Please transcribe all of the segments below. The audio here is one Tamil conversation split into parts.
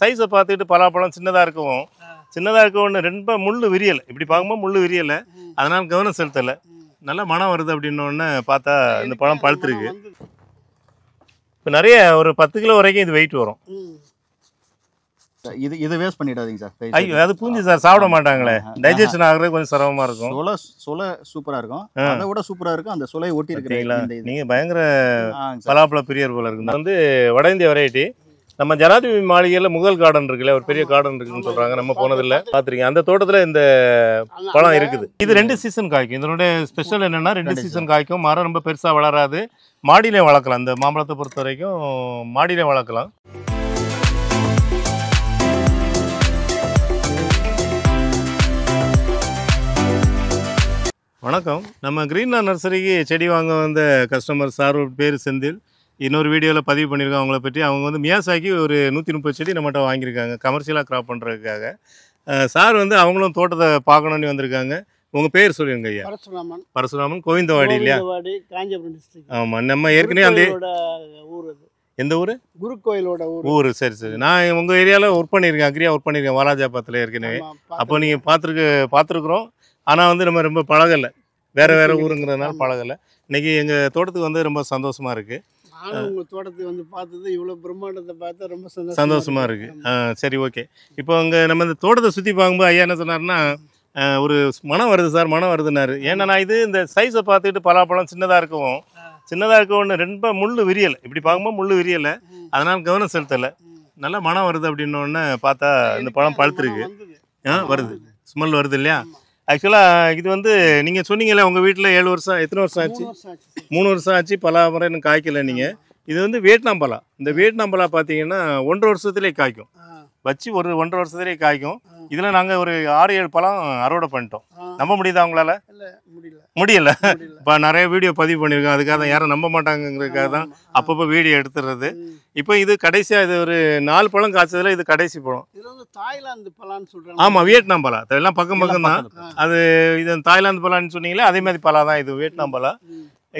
சைஸை பார்த்துட்டு பலாப்பழம் சின்னதாக இருக்கவும் ரொம்ப முள்ளு விரியலை. இப்படி பார்க்கும்போது முள்ளு விரியலை, அதனால் கவனம் செலுத்தலை. நல்லா மனம் வருது அப்படின்னோடனே பார்த்தா இந்த பழம் பழுத்துருக்கு. இப்போ நிறைய ஒரு 10 கிலோ வரைக்கும் இது வெயிட் வரும். இது வேஸ்ட் பண்ணிடாதீங்க சார். ஐயோ, அது பூஞ்சி சார், சாப்பிட மாட்டாங்களே. டைஜஷன் ஆகுறது கொஞ்சம் சிரமமாக இருக்கும். சுலை சூப்பராக இருக்கும், அதை விட சூப்பராக இருக்கும். அந்த சுலை ஒட்டி இருக்கீங்களா? நீங்கள் பயங்கர பலாப்பழ பிரியர் போல இருக்கு. வந்து வட இந்திய வெரைட்டி. நம்ம ஜனாதிபதி மாளிகையில் முகல் கார்டன் இருக்குல்ல, ஒரு பெரிய கார்டன் இருக்குன்னு சொல்கிறாங்க. நம்ம போனதில்லை, பார்த்துருக்கீங்க. அந்த தோட்டத்தில் இந்த பழம் இருக்குது. இது 2 சீசன் காய்க்கும். இதனுடைய ஸ்பெஷல் என்னென்னா 2 சீசன் காய்க்கும். மரம் ரொம்ப பெருசாக வளராது, மாடியிலே வளர்க்கலாம். இந்த மாம்பழத்தை பொறுத்த வரைக்கும் மாடியிலே வளர்க்கலாம். வணக்கம். நம்ம கிரீன் நர்சரிக்கு செடி வாங்க வந்த கஸ்டமர் சார் பேர் செந்தில். இன்னொரு வீடியோவில் பதிவு பண்ணியிருக்கோம் அவங்கள பற்றி. அவங்க வந்து மியாசாக்கி ஒரு 130 செடி நம்மகிட்ட வாங்கியிருக்காங்க கமர்ஷியலாக கிராப் பண்ணுறதுக்காக. சார் வந்து அவங்களும் தோட்டத்தை பார்க்கணுன்னு வந்திருக்காங்க. உங்கள் பேர் சொல்லுங்க ஐயா? பரசுராமன், கோவிந்தவாடி இல்லையா? ஆமாம், நம்ம ஏற்கனவே அந்த ஊர். எந்த ஊர்? குருக்கோயிலோட ஊர். சரி சரி. நான் உங்கள் ஏரியாவில் ஒர்க் பண்ணியிருக்கேன், அக்ரியா ஒர்க் பண்ணியிருக்கேன் வாலாஜாபாத்தில் ஏற்கனவே. அப்போ நீங்கள் பார்த்துருக்குறோம். ஆனால் வந்து நம்ம ரொம்ப பழகலை, வேறு ஊருங்கிறதுனால பழகலை. இன்றைக்கி எங்கள் தோட்டத்துக்கு வந்து ரொம்ப சந்தோஷமாக இருக்குது. உங்கள் தோட்டத்துக்கு வந்து பார்த்தது, இவ்வளோ பிரம்மாண்டத்தை பார்த்தா ரொம்ப சந்தோஷமாக இருக்குது. சரி, ஓகே. இப்போ நம்ம இந்த தோட்டத்தை சுற்றி பார்க்கும்போது ஐயா என்ன சொன்னார்னா, ஒரு மனம் வருது சார், மனம் வருதுன்னாரு. ஏன்னா இது இந்த சைஸை பார்த்துட்டு பலாப்பழம் சின்னதாக இருக்கவும் ரொம்ப முள்ளு விரியலை. இப்படி பார்க்கும்போது முள்ளு விரியலை, அதனால் கவனம் செலுத்தலை. நல்லா மனம் வருது அப்படின்னோடனே பார்த்தா இந்த பழம் பழுத்துருக்கு. வருது, ஸ்மெல் வருது இல்லையா? ஆக்சுவலாக இது வந்து நீங்கள் சொன்னீங்களே உங்கள் வீட்டில் 7 வருஷம், எத்தனை வருஷம் ஆச்சு? 3 வருஷம் ஆச்சு. பலா மரம் இன்னும் காய்க்கலை. நீங்கள் இது வந்து வியட்நாம் பலா. இந்த வியட்நாம் பலா பார்த்தீங்கன்னா 1.5 வருஷத்துலேயே காய்க்கும். வச்சு ஒரு 1.5 வருஷத்துலேயே காய்க்கும். இதில் நாங்கள் ஒரு 6-7 பழம் அறுவடை பண்ணிட்டோம். நம்ப முடியுதா உங்களால்? முடியல. இப்போ நிறைய வீடியோ பதிவு பண்ணியிருக்கோம். அதுக்காக தான் யாரும் நம்ப மாட்டாங்கிறதுக்காக தான் அப்பப்போ வீடியோ எடுத்துடுறது. இப்போ இது கடைசியாக, இது ஒரு 4 பழம் காய்ச்சதில் இது கடைசி பழம். தாய்லாந்து பலான்னு சொல்கிறாங்க. ஆமாம், வியட்நாம் பலா. எல்லாம் பக்கம் தான். அது இது தாய்லாந்து பலான்னு சொன்னீங்களே, அதே மாதிரி பலா தான் இது, வியட்நாம் பலா.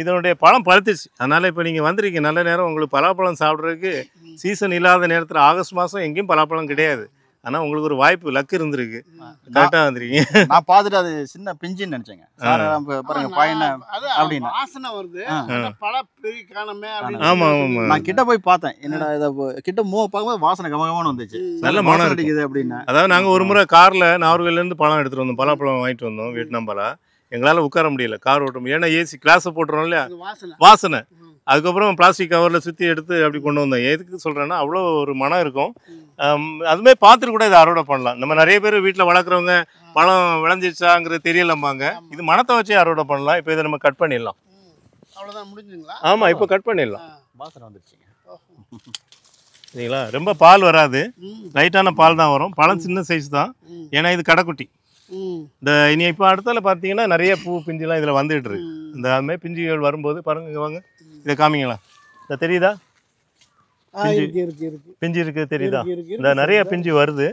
இதனுடைய பழம் பழுத்துச்சு. அதனால் இப்போ நீங்கள் வந்திருக்கீங்க, நல்ல நேரம். உங்களுக்கு பலாப்பழம் சாப்பிட்றதுக்கு சீசன் இல்லாத நேரத்தில் ஆகஸ்ட் மாதம் எங்கேயும் பலாப்பழம் கிடையாது. ஆனால் உங்களுக்கு ஒரு வாய்ப்பு, லக்கு இருந்திருக்கு, கரெக்டாக வந்துருக்கீங்க. நான் பார்த்துட்டு அது சின்ன பிஞ்சுன்னு நினச்சேங்க. பாருங்க பையனை அப்படின்னு வாசனை வருது, பழம் பெரிய காணமே. ஆமாம் ஆமாம், நான் கிட்ட போய் பார்த்தேன். என்னடா இதை கிட்ட பார்க்கும்போது வாசனை கமகமான வந்துச்சு, நல்ல மனம் அடிக்குது அப்படின்னு. அதாவது நாங்கள் ஒரு முறை காரில் நாகர்கோயிலேருந்து பழம் எடுத்துகிட்டு வந்தோம், பலாப்பழம் வாங்கிட்டு வந்தோம், வியட்நாம் பலா. எங்களால் உட்கார முடியல, கார் ஓட்ட முடியும். ஏன்னா ஏசி கிளாஸை போட்டுறோம் இல்லையா, வாசனை. அதுக்கப்புறம் பிளாஸ்டிக் கவரில் சுற்றி எடுத்து அப்படி கொண்டு வந்தோம். எதுக்கு சொல்கிறேன்னா, அவ்வளோ ஒரு மனம் இருக்கும். அதுமாதிரி பார்த்துட்டு கூட இதை அறுவடை பண்ணலாம். நம்ம நிறைய பேர் வீட்டில் வளர்க்குறவங்க பழம் விளைஞ்சிச்சாங்கிறது தெரியலம்பாங்க. இது மனத்தை வச்சே அறுவடை பண்ணலாம். இப்போ இதை நம்ம கட் பண்ணிடலாம். அவ்வளோதான், முடிஞ்சுங்களா? ஆமாம், இப்போ கட் பண்ணிடலாம். வாசனை வந்துருச்சுங்க. சரிங்களா? ரொம்ப பால் வராது, லைட்டான பால் தான் வரும். பழம் சின்ன சைஸ் தான், ஏன்னா இது கடைக்குட்டி. இந்த இனி இப்போ அடுத்தால பார்த்தீங்கன்னா நிறைய பூ பிஞ்சுலாம் இதில் வந்துட்டு இருக்கு. இந்த அதுமாதிரி பிஞ்சுகள் வரும்போது பாருங்க, இங்கே வாங்க, இதை காமிங்களா? இந்த தெரியுதா பிஞ்சு இருக்கு, தெரியுதா? இந்த நிறைய பிஞ்சு வருது.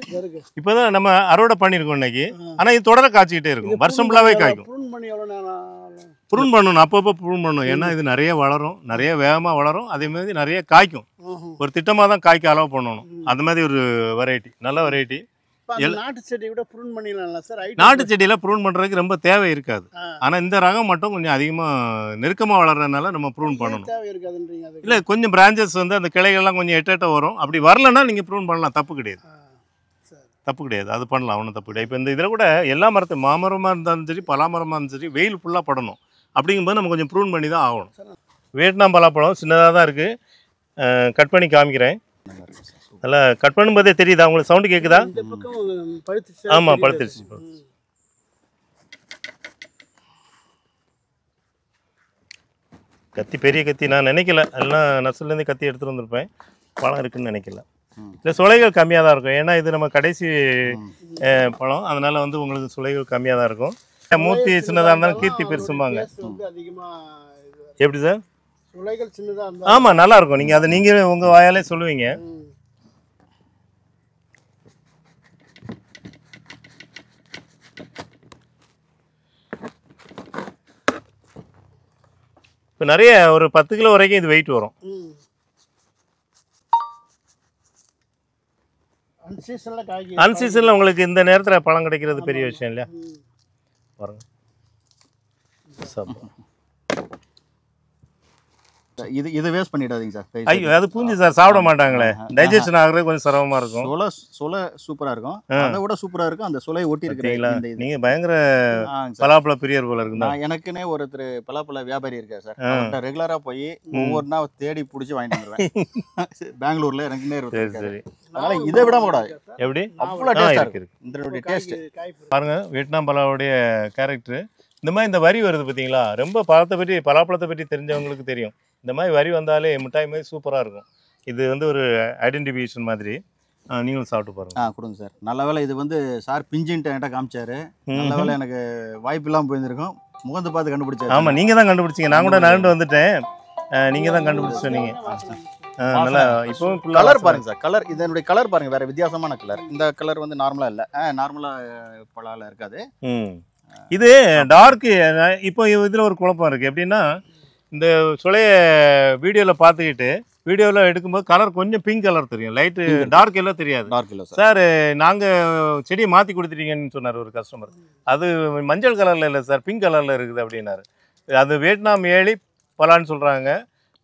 இப்போதான் நம்ம அறுவடை பண்ணியிருக்கோம் இன்னைக்கு. ஆனால் இது தொடர காய்ச்சிக்கிட்டே இருக்கும், வருஷம் ஃபுல்லாகவே காய்க்கும். ப்ரூன் பண்ணணும், அப்பப்போ ப்ரூன் பண்ணணும். ஏன்னா இது நிறைய வளரும், நிறைய வேகமாக வளரும், அதே மாதிரி நிறைய காய்க்கும். ஒரு திட்டமாக தான் காய்க்க அலோவ் பண்ணணும். அந்த மாதிரி ஒரு வெரைட்டி, நல்ல வெரைட்டி. நாட்டு செடி விட ப்ரூன் பண்ணிடலாம் சார். நாட்டு செடியில் ப்ரூன் பண்ணுறதுக்கு ரொம்ப தேவை இருக்காது. ஆனால் இந்த ரகம் மட்டும் கொஞ்சம் அதிகமாக நெருக்கமாக வளர்றதுனால நம்ம ப்ரூன் பண்ணணும். இல்லை, கொஞ்சம் பிரான்ச்சஸ் வந்து அந்த கிளைகள்லாம் கொஞ்சம் எட்ட வரும். அப்படி வரலன்னா நீங்கள் ப்ரூன் பண்ணலாம், தப்பு கிடையாது. அது பண்ணலாம், ஒன்றும் தப்பு கிடையாது. இப்போ இந்த இதில் கூட எல்லா மரத்தையும், மாமரமாக இருந்தாலும் சரி, பலாமரமாக இருந்தாலும் சரி, வெயில் ஃபுல்லாக படணும். அப்படிங்கும்போது நம்ம கொஞ்சம் ப்ரூன் பண்ணி தான் ஆகணும். வியட்நாம் பலாப்பழம் சின்னதாக தான் இருக்குது. கட் பண்ணி காமிக்கிறேன். நல்லா கட் பண்ணும்போதே தெரியுதா உங்களுக்கு? சவுண்டு கேட்குதா? ஆமாம், பழுத்துருச்சு. கத்தி பெரிய கத்தி நான் நினைக்கல, எல்லாம் நர்சரிலேருந்து கத்தி எடுத்துகிட்டு வந்திருப்பேன். பழம் இருக்குதுன்னு நினைக்கல. இல்லை, சுளைகள் கம்மியாக தான் இருக்கும். ஏன்னா இது நம்ம கடைசி பழம், அதனால் வந்து உங்களுக்கு சுளைகள் கம்மியாக தான் இருக்கும். மூர்த்தி சின்னதாக இருந்தாலும் கீர்த்தி பெருசும்பாங்க. எப்படி சார்? ஆமாம், நல்லா இருக்கும். நீங்கள் அதை நீங்கள் உங்கள் வாயாலே சொல்லுவீங்க. இப்போ நிறைய ஒரு 10 கிலோ வரைக்கும் இது வெயிட் வரும். அன்சீசன்ல காய்க்கு அன்சீசனில் உங்களுக்கு இந்த நேரத்தில் பழம் கிடைக்கிறது பெரிய விஷயம் இல்லையா? பாருங்க சாப்பிடுவோம். இது வேஸ்ட் பண்ணிடாதீங்க சார். ஐயோ அது பூஞ்சி சார் சாப்பிட மாட்டாங்களே, டைஜஷன் ஆகுறது கொஞ்சம் சிரமமா இருக்கும். சுலை சூப்பரா இருக்கும், அதை விட சூப்பரா இருக்கும் அந்த சுலை ஒட்டி இருக்கீங்களா? இருக்கிறீங்களா? நீங்க பயங்கர பலாப்பழ பிரியர் போல இருக்குதா? எனக்குன்னே ஒருத்தர் பலாப்பழ வியாபாரி இருக்காரு சார், அவர்கிட்ட ரெகுலரா போய் ஒவ்வொரு நாள் தேடி பிடிச்சி வாங்கிட்டு வந்துருவேன். பெங்களூர்ல எனக்குன்னே இருக்காரு. அதனால இதை விட கூடாது. எப்படி அவ்வளோ டேஸ்டா இருக்கு இதனுடைய டேஸ்ட் பாருங்க. வியட்நாம் பலாவுடைய கேரக்டர் இந்த மாதிரி. இந்த வரி வருது பார்த்தீங்களா, ரொம்ப பலாப்பழத்தை பற்றி தெரிஞ்சவங்களுக்கு தெரியும். இந்த மாதிரி வரி வந்தாலே மிட்டாய் மாதிரி சூப்பராக இருக்கும். இது வந்து ஒரு ஐடென்டிஃபிகேஷன் மாதிரி. நீங்களும் சாப்பிட்டு பாருங்க. கொடுங்க சார். நல்ல வேலை இது வந்து சார் பிஞ்சின்ட்டு என்கிட்ட காமிச்சாரு. நல்ல வேலை எனக்கு வாய்ப்பு இல்லாமல் போயிருந்திருக்கும். முகந்து பார்த்து கண்டுபிடிச்சாரு. ஆமாம், நீங்கள் தான் கண்டுபிடிச்சிங்க. நான் கூட நகண்டு வந்துட்டேன், நீங்கள் தான் கண்டுபிடிச்சி சொன்னீங்க. நல்லா இப்போ கலர் பாருங்க சார். கலர் இதனுடைய கலர் பாருங்க, வேற வித்தியாசமான கலர். இந்த கலர் வந்து நார்மலாக இல்லை, நார்மலாக பழால இருக்காது. இது டார்க்கு. இப்போ இதில் ஒரு குழப்பம் இருக்குது. எப்படின்னா இந்த சுளைய வீடியோவில் பார்த்துக்கிட்டு வீடியோவில் எடுக்கும்போது கலர் கொஞ்சம் பிங்க் கலர் தெரியும், லைட்டு டார்க் எல்லாம் தெரியாது. டார்க் இல்லை சார். நாங்கள் செடியை மாற்றி கொடுத்துட்டீங்கன்னு சொன்னார் ஒரு கஸ்டமர். அது மஞ்சள் கலரில் இல்லை சார், பிங்க் கலரில் இருக்குது அப்படின்னாரு. அது வியட்நாம் ஏழி பலான்னு சொல்கிறாங்க,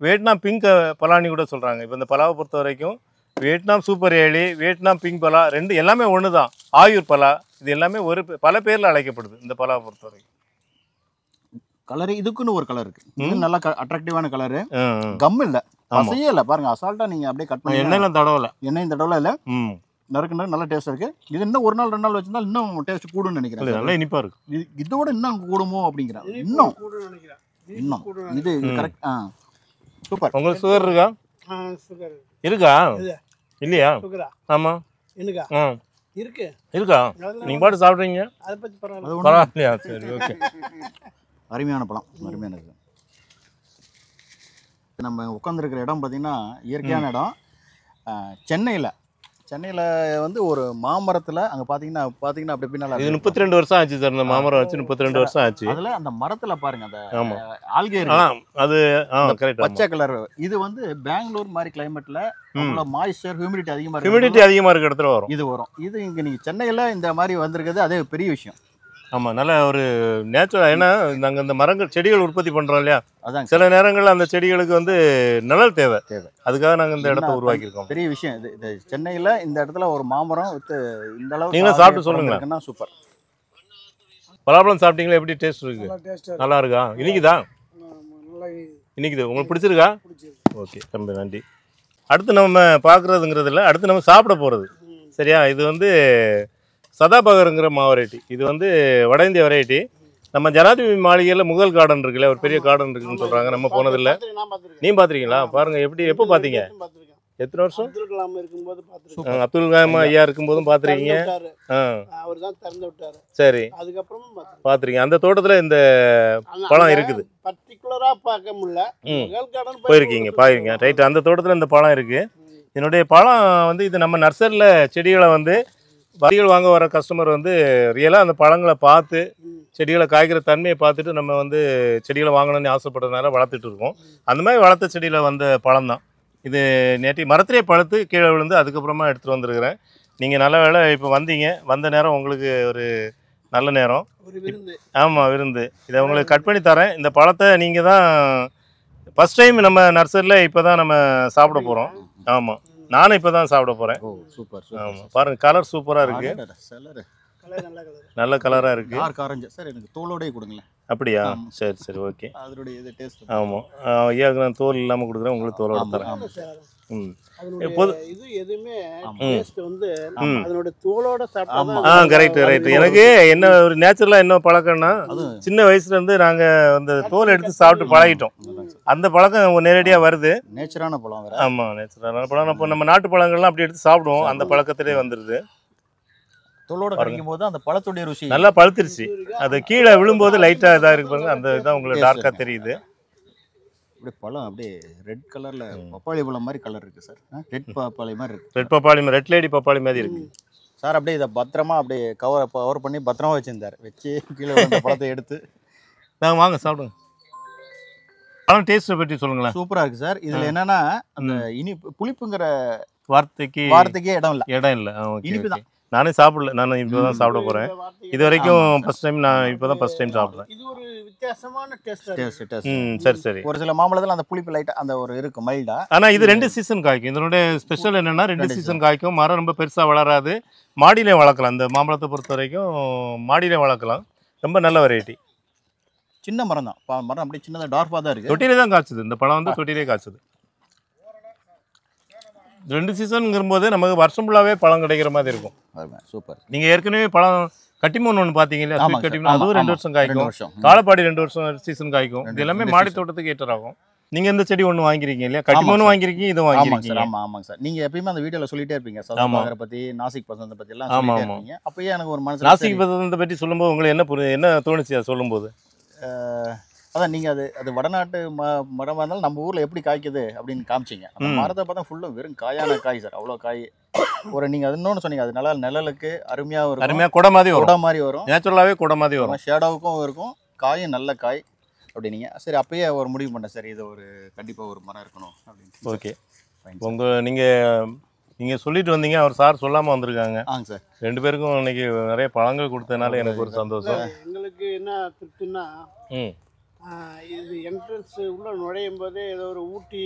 வியட்நாம் பிங்க் பலான்னு கூட சொல்கிறாங்க. இப்போ இந்த பலாவை பொறுத்த வரைக்கும் வியட்நாம் சூப்பர் ஏழி, வியட்நாம் பிங்க் பலா ரெண்டு எல்லாமே ஒன்று தான். ஆயூர் பலா இது எல்லாமே பல பேரில் அழைக்கப்படுது இந்த பலாவை பொறுத்த வரைக்கும். கலர் இதுக்குன்னு ஒரு கலர் இருக்கு, இது நல்ல அட்ராக்டிவான கலரு. கம் இல்லை, பசையே இல்லை பாருங்க. அசால்ட்டா நீங்கள் அப்படியே கட் பண்ணி எண்ணெயெல்லாம் தடவலை, எண்ணெயும் தடவலை இல்லை. நறுக்கு நல்ல டேஸ்ட் இருக்கு. இது இன்னும் ஒரு நாள் 2 நாள் வச்சிருந்தா இன்னும் டேஸ்ட் கூடுன்னு நினைக்கிறேன். நல்லா இனிப்பா இருக்கு. இதோட இன்னும் கூடுமோ அப்படிங்கிறேன். இன்னும் இது கரெக்ட். சூப்பர். உங்களுக்கு சுகர் இருக்கா? இருக்கா இல்லையா? ஆமா இருக்கா? நீங்க பாட்டு சாப்பிட்றீங்க, பரவாயில்லையா? சரி, ஓகே. அருமையான பழம், அருமையானது. நம்ம உட்காந்துருக்கிற இடம் பார்த்தீங்கன்னா இயற்கையான இடம். சென்னையில் வந்து ஒரு மாமரத்தில் அங்கே பார்த்தீங்கன்னா அப்படி பின்னால் இது 32 வருஷம் ஆச்சு சார். இந்த மாமரம் வச்சு 32 வருஷம் ஆச்சு. அதில் அந்த மரத்தில் பாருங்க அந்த ஆல்கே அது கரெக்ட் பச்சை கலர். இது வந்து பெங்களூர் மாதிரி கிளைமேட்டில் மாய்ஸ்சர் ஹியூமிடிட்டி அதிகமாக இருக்க இடத்துல வரும். இது இங்கே நீங்கள் சென்னையில் இந்த மாதிரி வந்திருக்கிறது அதே பெரிய விஷயம். ஆமாம், நல்ல ஒரு நேச்சுரல். ஏன்னா நாங்கள் இந்த மரங்கள் செடிகள் உற்பத்தி பண்ணுறோம் இல்லையா, அதான் சில நேரங்களில் அந்த செடிகளுக்கு வந்து நிழல் தேவை. அதுக்காக நாங்கள் இந்த இடத்த உருவாக்கியிருக்கோம். பெரிய விஷயம் இது. சென்னையில் இந்த இடத்துல ஒரு மாமரம் இந்த அளவு நீங்களும் சாப்பிட்டு சொல்லுங்களேன். சூப்பர். பலாப்பழம் சாப்பிட்டீங்களா? எப்படி டேஸ்ட் இருக்கு? நல்லா இருக்கா? இனிக்குதா? இனிக்குது. உங்களுக்கு பிடிச்சிருக்கா? ஓகே, ரொம்ப நன்றி. அடுத்து நம்ம பார்க்குறதுங்கிறது இல்லை, அடுத்து நம்ம சாப்பிட போகிறது. சரியா? இது வந்து சதாபகருங்கிற வெரைட்டி. இது வந்து வட இந்திய வெரைட்டி. நம்ம ஜனாதிபதி மாளிகையில் முகல் கார்டன் இருக்குல்ல, ஒரு பெரிய கார்டன் இருக்குன்னு சொல்கிறாங்க. நம்ம போனதில்லை. நீ பார்த்துருக்கீங்களா? பாருங்கள் எப்போ பார்த்தீங்க? எத்தனை வருஷம்? அப்துல் கலாம் ஐயா இருக்கும்போதும் பார்த்துருக்கீங்க. சரி, பார்த்துருக்கீங்க. அந்த தோட்டத்தில் இந்த பழம் இருக்குது. போயிருக்கீங்க ரைட். அந்த தோட்டத்தில் இந்த பழம் இருக்குது. இதனுடைய பழம் வந்து இது நம்ம நர்சரியில் செடிகளை வந்து வரிகள் வாங்க வர கஸ்டமர் வந்து ரியலாக அந்த பழங்களை பார்த்து செடிகளை காய்க்கிற தன்மையை பார்த்துட்டு நம்ம வந்து செடிகளை வாங்கணும்னு ஆசைப்படுறதுனால வளர்த்துட்டு இருக்கோம். அந்த மாதிரி வளர்த்த செடியில் வந்த பழம் தான் இது. நேற்று மரத்திலே பழுத்து கீழே விழுந்து அதுக்கப்புறமா எடுத்துகிட்டு வந்துருக்கிறேன். நீங்கள் நல்ல வேளை இப்போ வந்த நேரம் உங்களுக்கு ஒரு நல்ல நேரம். ஆமாம், விருந்து. இதை உங்களுக்கு கட் பண்ணி தரேன். இந்த பழத்தை நீங்கள் தான் ஃபஸ்ட் டைம் நம்ம நர்சரியில் இப்போ தான் நம்ம சாப்பிட போகிறோம். ஆமாம், நானும் இப்போ தான் சாப்பிட போகிறேன். சூப்பர். ஆமாம், பாருங்கள் கலர் சூப்பராக இருக்குது. நல்ல கலராக இருக்குது. Dark orange sir. எனக்கு தோலோடே கொடுங்களேன். அப்படியா? சரி சரி, ஓகே. அதனுடைய இது டேஸ்ட். ஆமாம், ஐயாவுக்கு நான் தோல் இல்லாமல் கொடுக்குறேன், உங்களுக்கு தோலோட தரேன். கரெக்ட். எனக்கு என்ன ஒரு நேச்சுரலா என்ன பழக்கம்னா, சின்ன வயசுல இருந்து நாங்க அந்த தோல் எடுத்து சாப்பிட்டு பழகிட்டோம். அந்த பழக்கம் நேரடியா வருது. நேச்சுரான பழம். ஆமா, நேச்சுரலான பழம். இப்போ நம்ம நாட்டு பழங்கள்லாம் அப்படி எடுத்து சாப்பிடுவோம், அந்த பழக்கத்திலே வந்துருது. தோலோட கிடைக்கும் போது அந்த பழத்துடைய ருசி நல்லா பழுத்துருச்சு. அது கீழே விழும்போது லைட்டா இதா இருக்கு பாருங்க, அந்த இதான் உங்களுக்கு டார்க்கா தெரியுது. அப்படியே பழம் அப்படியே ரெட் கலர்ல பப்பாளி பழம் மாதிரி கலர் இருக்கு சார். ரெட் பப்பாளி மாதிரி இருக்கு. ரெட் பப்பாளி, ரெட் லேடி பப்பாளி மாதிரி இருக்கு சார். அப்படியே இதை பத்திரமா அப்படியே கவர் பண்ணி பத்திரமா வச்சிருந்தாரு. வச்சு கீழே அந்த பழத்தை எடுத்து நாங்கள் வாங்க சாப்பிடுங்க. பழம் டேஸ்ட்டை பற்றி சொல்லுங்களேன். சூப்பராக இருக்குது சார். இதில் என்னென்னா அந்த புளிப்புங்கிற வார்த்தைக்கே இடம் இல்லை. இடம் இல்லை. ஓகே இனிப்பு ஓகே. தான். நானே சாப்பிடல, நான் இப்போ தான் சாப்பிட போகிறேன். இது வரைக்கும் ஃபர்ஸ்ட் டைம், நான் இப்போ தான் ஃபர்ஸ்ட் டைம் சாப்பிட்றேன். இது ஒரு வித்தியாசமான டேஸ்ட். சரி சரி. ஒரு சில மாம்பழத்தில் அந்த புளிப்பு லைட்டாக அந்த ஒரு இருக்கும் மைல்டா. ஆனால் இது 2 சீசன் காய்க்கும். இதனுடைய ஸ்பெஷல் என்னென்னா 2 சீசன் காய்க்கும். மரம் ரொம்ப பெருசாக வளராது, மாடியிலே வளர்க்கலாம். இந்த மாம்பழத்தை பொறுத்த வரைக்கும் மாடியிலே வளர்க்கலாம். ரொம்ப நல்ல வெரைட்டி. சின்ன மரம் தான், மரம் அப்படியே சின்னதாக டார்ஃபாக தான் இருக்குது. தொட்டிலே தான் காய்ச்சுது. இந்த பழம் வந்து தொட்டிலே காய்ச்சுது. 2 சீசனுங்கிறபோது நமக்கு வருஷம் ஃபுல்லாகவே பழம் கிடைக்கிற மாதிரி இருக்கும். சூப்பர். நீங்கள் ஏற்கனவே பழம் கட்டிமோன் ஒன்று பார்த்தீங்க இல்லையா, ஸ்வீட் கட்டிமோன், அதுவும் 2 வருஷம் காய்க்கும். 2 வருஷம். காலப்பாடி 2 வருஷம் சீசன் காய்க்கும். இது எல்லாமே மாடி தோட்டத்துக்கு ஏற்றராகும். நீங்கள் இந்த செடி ஒன்று வாங்கிருக்கீங்க இல்லையா, கட்டிமோனும் வாங்கிருக்கீங்க, இதுவும் வாங்கிருக்கீங்க. ஆமாங்க சார். நீங்கள் எப்பயுமே அந்த வீடியோவில் சொல்லிட்டே இருப்பீங்க சதாபாகரை பற்றி, நாசிக் பசந்தை பற்றி எல்லாம் சொல்லிட்டே இருப்பீங்க. அப்பயே எனக்கு ஒரு மனசு நாசிக் பசந்தை பற்றி சொல்லும்போது உங்களுக்கு என்ன தோணுச்சு அது சொல்லும்போது? அதான் நீங்கள் அது வடநாட்டு மரமாக இருந்தாலும் நம்ம ஊரில் எப்படி காய்க்குது அப்படின்னு காமிச்சிங்க. அந்த மரத்தை பார்த்தா ஃபுல்லாக வெறும் காயான காய் சார், அவ்வளோ காய். நீங்கள் அது இன்னொன்று சொன்னீங்க, அது நல்லா நிழலுக்கு அருமையாக வரும். அருமையாக கொடை மாதிரி வரும். நேச்சுரலாகவே கொடை மாதிரி வரும். ஷேடோவுக்கும் இருக்கும், காயும் நல்ல காய் அப்படின்னீங்க. சரி, அப்பயே ஒரு முடிவு பண்ணேன், சரி இது ஒரு கண்டிப்பாக ஒரு மரம் இருக்கணும் அப்படின்னு. ஓகே. நீங்கள் சொல்லிட்டு வந்தீங்க, அவர் சார் சொல்லாமல் வந்திருக்காங்க. ஆங்க சார். 2 பேருக்கும் இன்னைக்கு நிறைய பழங்கள் கொடுத்ததுனால எனக்கு ஒரு சந்தோஷம். எங்களுக்கு என்ன திருப்தின்னா, இது என்ட்ரன்ஸ் உள்ள நுழையும் போதே ஏதோ ஒரு ஊட்டி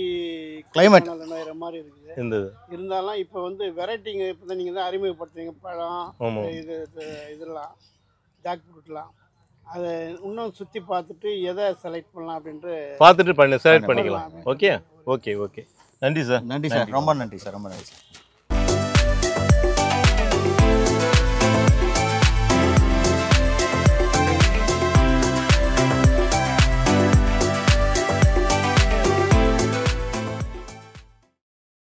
கிளைமேட் நுழையிற மாதிரி இருக்குது. இருந்தாலும் இப்போ வந்து வெரைட்டிங்க இப்போ தான் நீங்கள் தான் அறிமுகப்படுத்துறீங்க. பழம் இதெல்லாம் ஜாக் ஃப்ரூட்லாம் அதை இன்னும் சுற்றி பார்த்துட்டு எதை செலக்ட் பண்ணலாம் அப்படின்ட்டு பார்த்துட்டு செலக்ட் பண்ணிக்கலாம். Okay okay okay. நன்றி சார். நன்றி சார். ரொம்ப நன்றி சார். ரொம்ப நன்றி சார்.